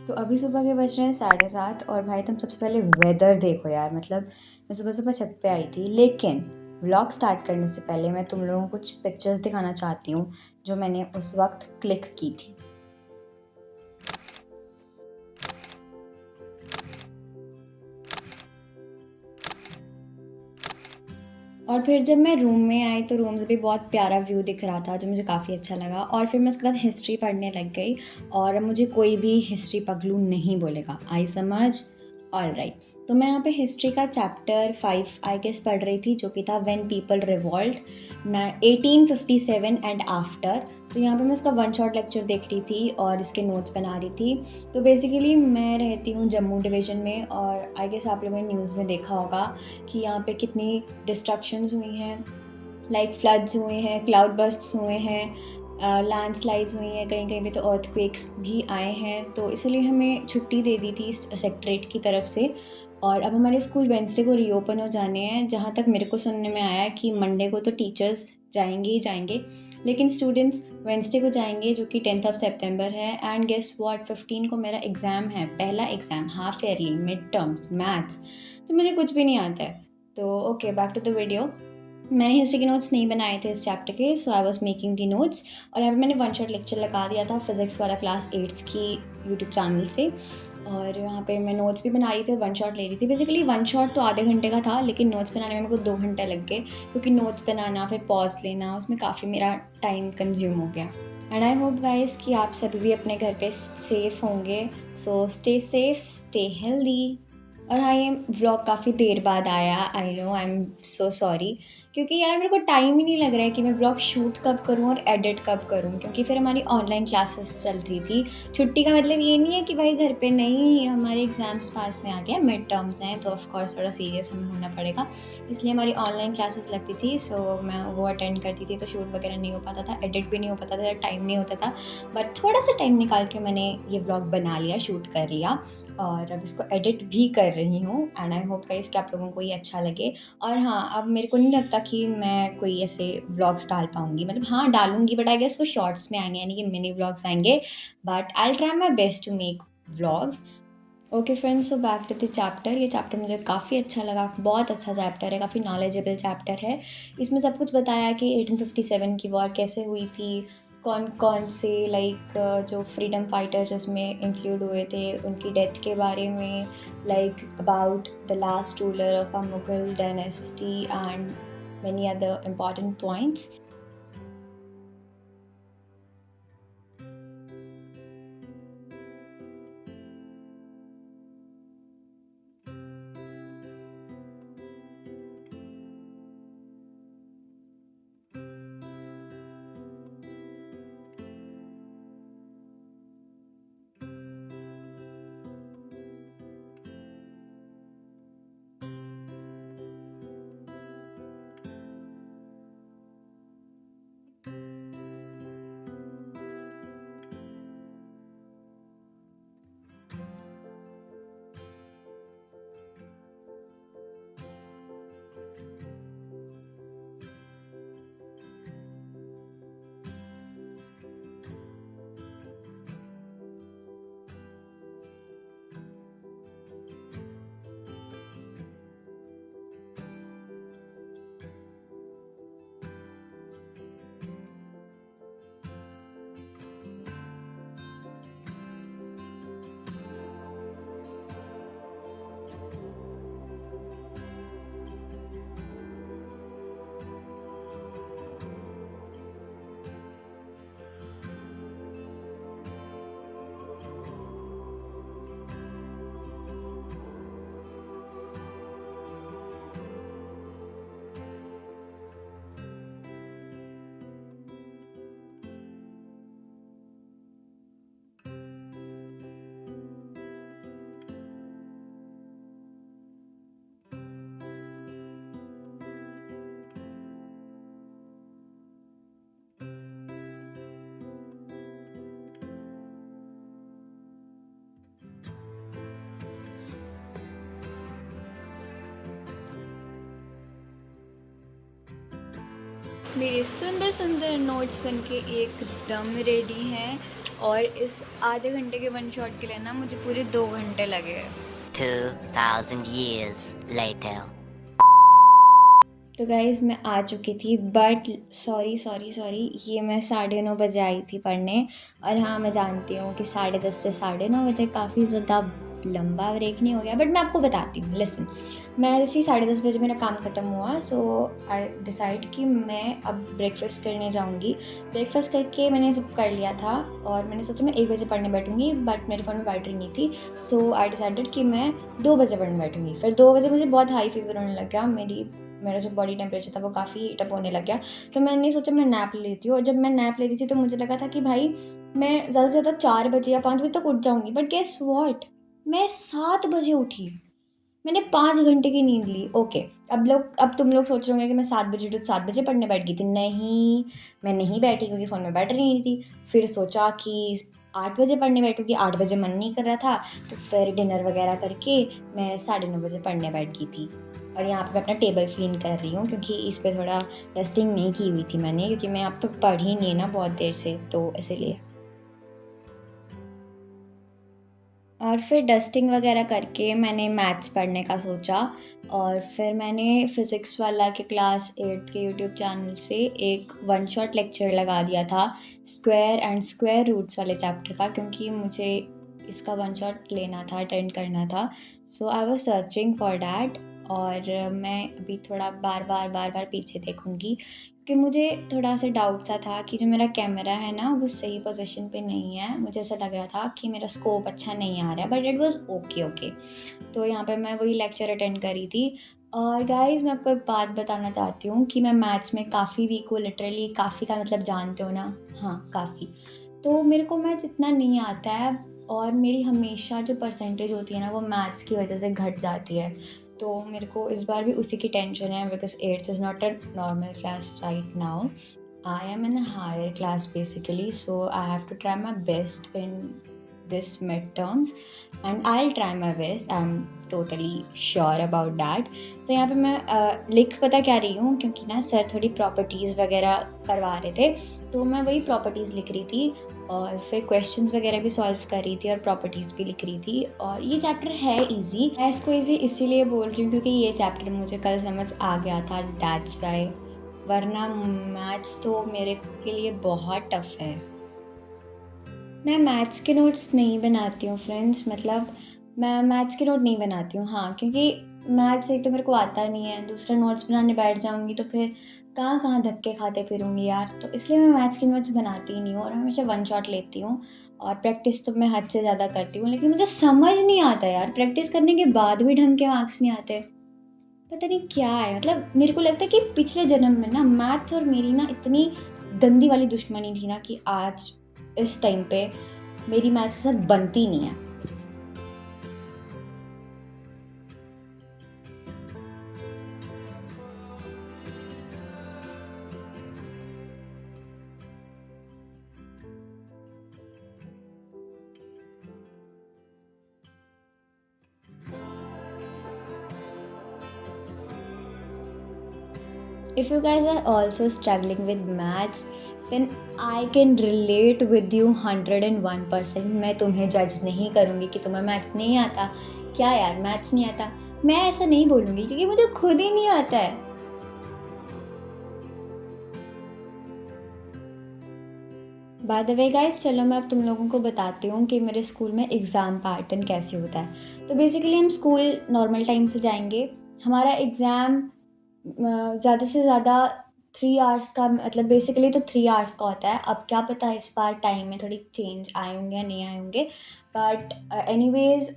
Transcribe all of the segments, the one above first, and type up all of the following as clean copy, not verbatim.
तो अभी सुबह के बज रहे हैं 7:30 और भाई तुम सबसे पहले वेदर देखो यार। मतलब मैं सुबह सुबह छत पे आई थी, लेकिन व्लॉग स्टार्ट करने से पहले मैं तुम लोगों को कुछ पिक्चर्स दिखाना चाहती हूँ जो मैंने उस वक्त क्लिक की थी। और फिर जब मैं रूम में आई तो रूम से भी बहुत प्यारा व्यू दिख रहा था जो मुझे काफ़ी अच्छा लगा। और फिर मैं उसके बाद हिस्ट्री पढ़ने लग गई और अब मुझे कोई भी हिस्ट्री पगलू नहीं बोलेगा। आई समझ? All right. तो मैं यहाँ पे हिस्ट्री का चैप्टर 5 आई गेस पढ़ रही थी, जो कि था व्हेन पीपल रिवॉल्ट ना 1857 एंड आफ्टर। तो यहाँ पे मैं इसका वन शॉट लेक्चर देख रही थी और इसके नोट्स बना रही थी। तो बेसिकली मैं रहती हूँ जम्मू डिवीज़न में और आई गेस आप लोगों ने न्यूज़ में देखा होगा कि यहाँ पे कितनी डिस्ट्रक्शंस हुई हैं, लाइक फ्लड्स हुए हैं, क्लाउड बर्स्ट्स हुए हैं, लैंडस्लाइड्स हुई हैं, कहीं कहीं पे तो अर्थक्वेक्स भी आए हैं। तो इसलिए हमें छुट्टी दे दी थी सेक्रेटरीट की तरफ से। और अब हमारे स्कूल वेंसडे को रीओपन हो जाने हैं। जहाँ तक मेरे को सुनने में आया है कि मंडे को तो टीचर्स जाएंगे ही जाएंगे, लेकिन स्टूडेंट्स वेंसडे को जाएंगे, जो कि 10 सितंबर है। एंड गेस व्हाट, 15 को मेरा एग्ज़ाम है, पहला exam, half yearly mid terms maths. तो मुझे कुछ भी नहीं आता है। तो okay, back to the video. मैंने हिस्ट्री के नोट्स नहीं बनाए थे इस चैप्टर के, so I was making the notes. और यहाँ पे मैंने वन शॉट लेक्चर लगा दिया था फिजिक्स वाला क्लास 8 की यूट्यूब चैनल से। और यहाँ पे मैं नोट्स भी बना रही थी और वन शॉट ले रही थी। बेसिकली वन शॉट तो आधे घंटे का था, लेकिन नोट्स बनाने में मेरे को 2 घंटे लग गए, क्योंकि नोट्स बनाना फिर पॉज लेना उसमें काफ़ी मेरा टाइम कंज्यूम हो गया। एंड आई होप गाइस कि आप सभी भी अपने घर पे सेफ़ होंगे। So stay safe, stay healthy. और हाँ, ये व्लॉग काफ़ी देर बाद आया, I know, I am so sorry. क्योंकि यार मेरे को टाइम ही नहीं लग रहा है कि मैं व्लॉग शूट कब करूँ और एडिट कब करूँ, क्योंकि फिर हमारी ऑनलाइन क्लासेस चल रही थी। छुट्टी का मतलब ये नहीं है कि भाई घर पे नहीं, हमारे एग्ज़ाम्स पास में आ गए, मिड टर्म्स हैं, तो ऑफकोर्स थोड़ा सीरियस हमें होना पड़ेगा। इसलिए हमारी ऑनलाइन क्लासेस लगती थी, सो मैं वो अटेंड करती थी, तो शूट वगैरह नहीं हो पाता था, एडिट भी नहीं हो पाता था, टाइम नहीं होता था। बट थोड़ा सा टाइम निकाल के मैंने ये व्लॉग बना लिया, शूट कर लिया, और अब इसको एडिट भी कर रही हूँ। एंड आई होप गाइस कि आप लोगों को ये अच्छा लगे। और हाँ, अब मेरे को नहीं लगता कि मैं कोई ऐसे व्लॉग्स डाल पाऊँगी, मतलब हाँ डालूँगी, बट आई गेस वो शॉर्ट्स में आएंगे, यानी कि मिनी व्लॉग्स आएंगे। But I will try my best to make vlogs. Okay friends, so back to the chapter. ये चैप्टर मुझे काफ़ी अच्छा लगा, बहुत अच्छा चैप्टर है, काफ़ी नॉलेजेबल चैप्टर है। इसमें सब कुछ बताया कि 1857 की वॉर कैसे हुई थी, कौन कौन से लाइक जो फ्रीडम फाइटर्स इसमें इंक्लूड हुए थे, उनकी डेथ के बारे में, like about the last ruler of a Mughal dynasty and many other important points. मेरे सुंदर सुंदर नोट्स बनके एकदम रेडी हैं। और इस आधे घंटे के वन शॉट के लिए ना मुझे पूरे 2 घंटे लगे। 2000 years later. तो गाइज़ मैं आ चुकी थी, बट सॉरी, ये मैं 9:30 बजे आई थी पढ़ने। और हाँ, मैं जानती हूँ कि 10:30 से 9:30 बजे काफ़ी ज़्यादा लंबा ब्रेक नहीं हो गया, बट मैं आपको बताती हूँ, लिसन। मैं जैसे ही 10:30 बजे मेरा काम ख़त्म हुआ, सो आई डिसाइड कि मैं अब ब्रेकफ़ास्ट करने जाऊँगी। ब्रेकफ़ास्ट करके मैंने सब कर लिया था और मैंने सोचा मैं 1 बजे पढ़ने बैठूँगी, बट मेरे फ़ोन में बैटरी नहीं थी, सो आई डिसाइडेड कि मैं 2 बजे पढ़ने बैठूँगी। फिर 2 बजे मुझे बहुत हाई फ़ीवर होने लग गया, मेरा जो बॉडी टेम्परेचर था वो काफ़ी हीट अप होने लग गया। तो मैंने सोचा मैं नैप ले लेती हूँ, और जब मैं नैप ले रही थी तो मुझे लगा था कि भाई मैं ज़्यादा से ज़्यादा 4 बजे या 5 बजे तक उठ जाऊँगी, बट गेस व्हाट, मैं 7 बजे उठी। मैंने 5 घंटे की नींद ली। ओके, अब तुम लोग सोच रहे होंगे कि मैं 7 बजे उठी तो 7 बजे पढ़ने बैठ गई थी। नहीं, मैं नहीं बैठी क्योंकि फ़ोन में बैटरी नहीं थी। फिर सोचा कि 8 बजे पढ़ने बैठूँगी, 8 बजे मन नहीं कर रहा था, तो फिर डिनर वगैरह करके मैं 9:30 बजे पढ़ने बैठ गई थी। और यहाँ पे मैं अपना टेबल क्लीन कर रही हूँ क्योंकि इस पे थोड़ा डस्टिंग नहीं की हुई थी मैंने, क्योंकि मैं यहाँ पे पढ़ी नहीं ना बहुत देर से, तो इसीलिए। और फिर डस्टिंग वगैरह करके मैंने मैथ्स पढ़ने का सोचा, और फिर मैंने फ़िज़िक्स वाला के क्लास 8th के यूट्यूब चैनल से एक वन शॉट लेक्चर लगा दिया था स्क्वायर एंड स्क्वायर रूट्स वाले चैप्टर का, क्योंकि मुझे इसका वन शॉट लेना था, अटेंड करना था। So I was searching for that. और मैं अभी थोड़ा बार बार पीछे देखूँगी क्योंकि मुझे थोड़ा सा डाउट सा था कि जो मेरा कैमरा है ना वो सही पोजीशन पे नहीं है। मुझे ऐसा लग रहा था कि मेरा स्कोप अच्छा नहीं आ रहा है, बट इट वाज ओके। तो यहाँ पे मैं वही लेक्चर अटेंड करी थी। और गाइस मैं आपको एक बात बताना चाहती हूँ कि मैं मैथ्स में काफ़ी वीक हूँ, लिटरली काफ़ी का मतलब जानते हो ना, हाँ काफ़ी। तो मेरे को मैथ्स इतना नहीं आता है, और मेरी हमेशा जो परसेंटेज होती है ना वो मैथ्स की वजह से घट जाती है। तो मेरे को इस बार भी उसी की टेंशन है, because 8th is not a normal class right now. I am in a higher class basically, so I have to try my best in this midterms and I'll try my best. I'm totally sure about that. तो यहाँ पे मैं लिख पता क्या रही हूँ, क्योंकि ना सर थोड़ी प्रॉपर्टीज़ वगैरह करवा रहे थे, तो मैं वही प्रॉपर्टीज़ लिख रही थी और फिर क्वेश्चंस वगैरह भी सॉल्व कर रही थी और प्रॉपर्टीज़ भी लिख रही थी। और ये चैप्टर है इजी, मैं इसको इजी इसीलिए बोल रही हूँ क्योंकि ये चैप्टर मुझे कल समझ आ गया था, दैट्स वाई। वरना मैथ्स तो मेरे के लिए बहुत टफ है। मैं मैथ्स के नोट्स नहीं बनाती हूँ फ्रेंड्स, मतलब मैं मैथ्स के नोट नहीं बनाती हूँ, हाँ, क्योंकि मैथ्स एक तो मेरे को आता नहीं है, दूसरा नोट्स बनाने बैठ जाऊँगी तो फिर कहाँ कहाँ धक्के खाते फिरूँगी यार। तो इसलिए मैं मैथ्स के नोट्स बनाती ही नहीं हूँ और हमेशा वन शॉट लेती हूँ। और प्रैक्टिस तो मैं हद से ज़्यादा करती हूँ, लेकिन मुझे समझ नहीं आता यार, प्रैक्टिस करने के बाद भी ढंग के मार्क्स नहीं आते। पता नहीं क्या है, मतलब मेरे को लगता है कि पिछले जन्म में ना मैथ्स और मेरी ना इतनी गंदी वाली दुश्मनी थी ना कि आज इस टाइम पे मेरी मैथ्स के साथ बनती नहीं है। If you guys are also struggling with maths, then I can relate with you 101%। मैं तुम्हें जज नहीं करूँगी कि तुम्हें मैथ्स नहीं आता। क्या यार मैथ्स नहीं आता, मैं ऐसा नहीं बोलूँगी क्योंकि मुझे खुद ही नहीं आता है। बाय द वे गाइस, चलो मैं अब तुम लोगों को बताती हूँ कि मेरे स्कूल में एग्ज़ाम पैटर्न कैसे होता है। तो बेसिकली हम स्कूल नॉर्मल टाइम से जाएंगे। हमारा एग्ज़ाम ज़्यादा से ज़्यादा 3 आवर्स का, मतलब बेसिकली तो 3 आवर्स का होता है। अब क्या पता इस बार टाइम में थोड़ी चेंज आए होंगे या नहीं आए होंगे, बट एनीवेज़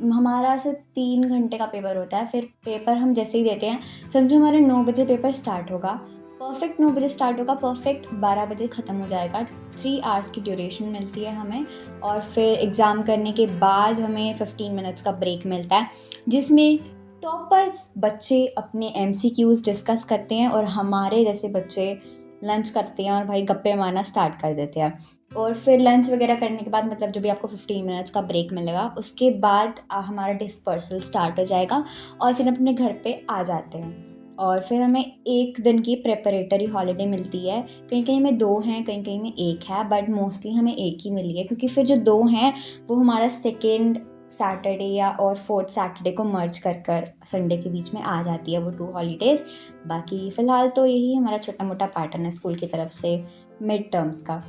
हमारा सिर्फ 3 घंटे का पेपर होता है। फिर पेपर हम जैसे ही देते हैं, समझो हमारे 9 बजे पेपर स्टार्ट होगा, परफेक्ट 9 बजे स्टार्ट होगा, परफेक्ट 12 बजे ख़त्म हो जाएगा। 3 आवर्स की ड्यूरेशन मिलती है हमें। और फिर एग्ज़ाम करने के बाद हमें 15 मिनट्स का ब्रेक मिलता है, जिसमें टॉपर्स बच्चे अपने MCQs डिस्कस करते हैं और हमारे जैसे बच्चे लंच करते हैं और भाई गप्पे मारना स्टार्ट कर देते हैं। और फिर लंच वगैरह करने के बाद, मतलब जो भी आपको 15 मिनट्स का ब्रेक मिलेगा, उसके बाद हमारा डिस्पर्सल स्टार्ट हो जाएगा और फिर अपने घर पे आ जाते हैं। और फिर हमें 1 दिन की प्रिपरेटरी हॉलिडे मिलती है। कहीं-कहीं में 2 हैं, कहीं-कहीं में 1 है, बट मोस्टली हमें 1 ही मिली है क्योंकि फिर जो 2 हैं वो हमारा सेकंड सैटरडे या और फोर्थ सैटरडे को मर्ज कर संडे के बीच में आ जाती है वो 2 हॉलीडेज़। बाकी फ़िलहाल तो यही हमारा छोटा-मोटा पैटर्न है स्कूल की तरफ से मिड टर्म्स का।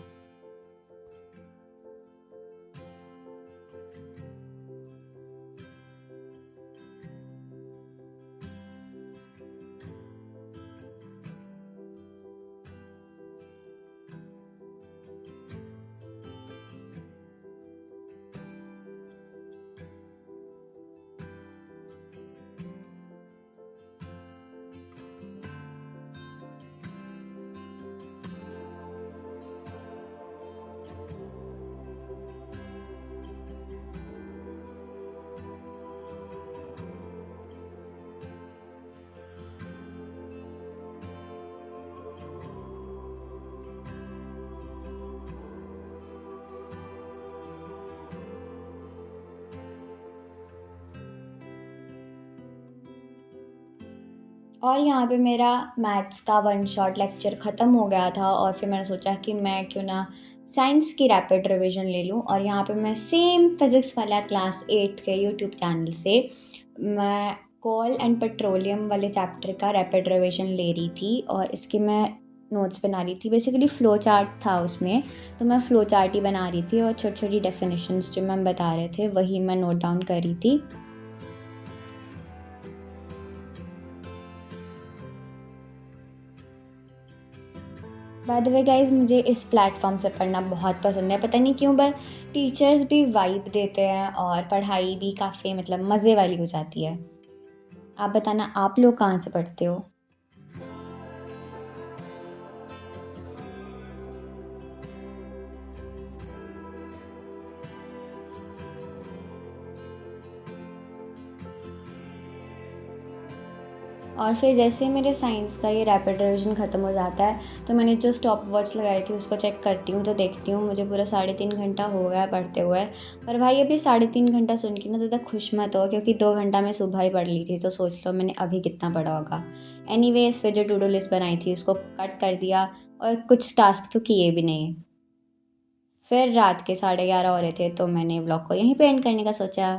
और यहाँ पे मेरा मैथ्स का वन शॉट लेक्चर ख़त्म हो गया था और फिर मैंने सोचा कि मैं क्यों ना साइंस की रैपिड रिवीजन ले लूँ। और यहाँ पे मैं सेम फिज़िक्स वाला क्लास 8th के यूट्यूब चैनल से मैं कोल एंड पेट्रोलियम वाले चैप्टर का रैपिड रिवीजन ले रही थी और इसके मैं नोट्स बना रही थी। बेसिकली फ़्लो चार्ट था उसमें, तो मैं फ़्लो चार्ट ही बना रही थी और छोटी-छोटी डेफिनेशंस जो मैम बता रहे थे वही मैं नोट डाउन कर रही थी। बाय द वे गाइज़, मुझे इस प्लेटफ़ॉर्म से पढ़ना बहुत पसंद है, पता नहीं क्यों, पर टीचर्स भी वाइब देते हैं और पढ़ाई भी काफ़ी मतलब मज़े वाली हो जाती है। आप बताना, आप लोग कहाँ से पढ़ते हो? और फिर जैसे मेरे साइंस का ये रैपिड रिवीजन ख़त्म हो जाता है तो मैंने जो स्टॉप वॉच लगाई थी उसको चेक करती हूँ तो देखती हूँ मुझे पूरा 3.5 घंटा हो गया है पढ़ते हुए। पर भाई अभी 3.5 घंटा सुन के ना ज़्यादा खुश मत हो, क्योंकि 2 घंटा मैं सुबह ही पढ़ ली थी, तो सोच लो मैंने अभी कितना पढ़ा होगा। एनीवेज़ फिर जो टू डू लिस्ट बनाई थी उसको कट कर दिया और कुछ टास्क तो किए भी नहीं। फिर रात के 11:30 हो रहे थे तो मैंने व्लॉग को यहीं पे एंड करने का सोचा।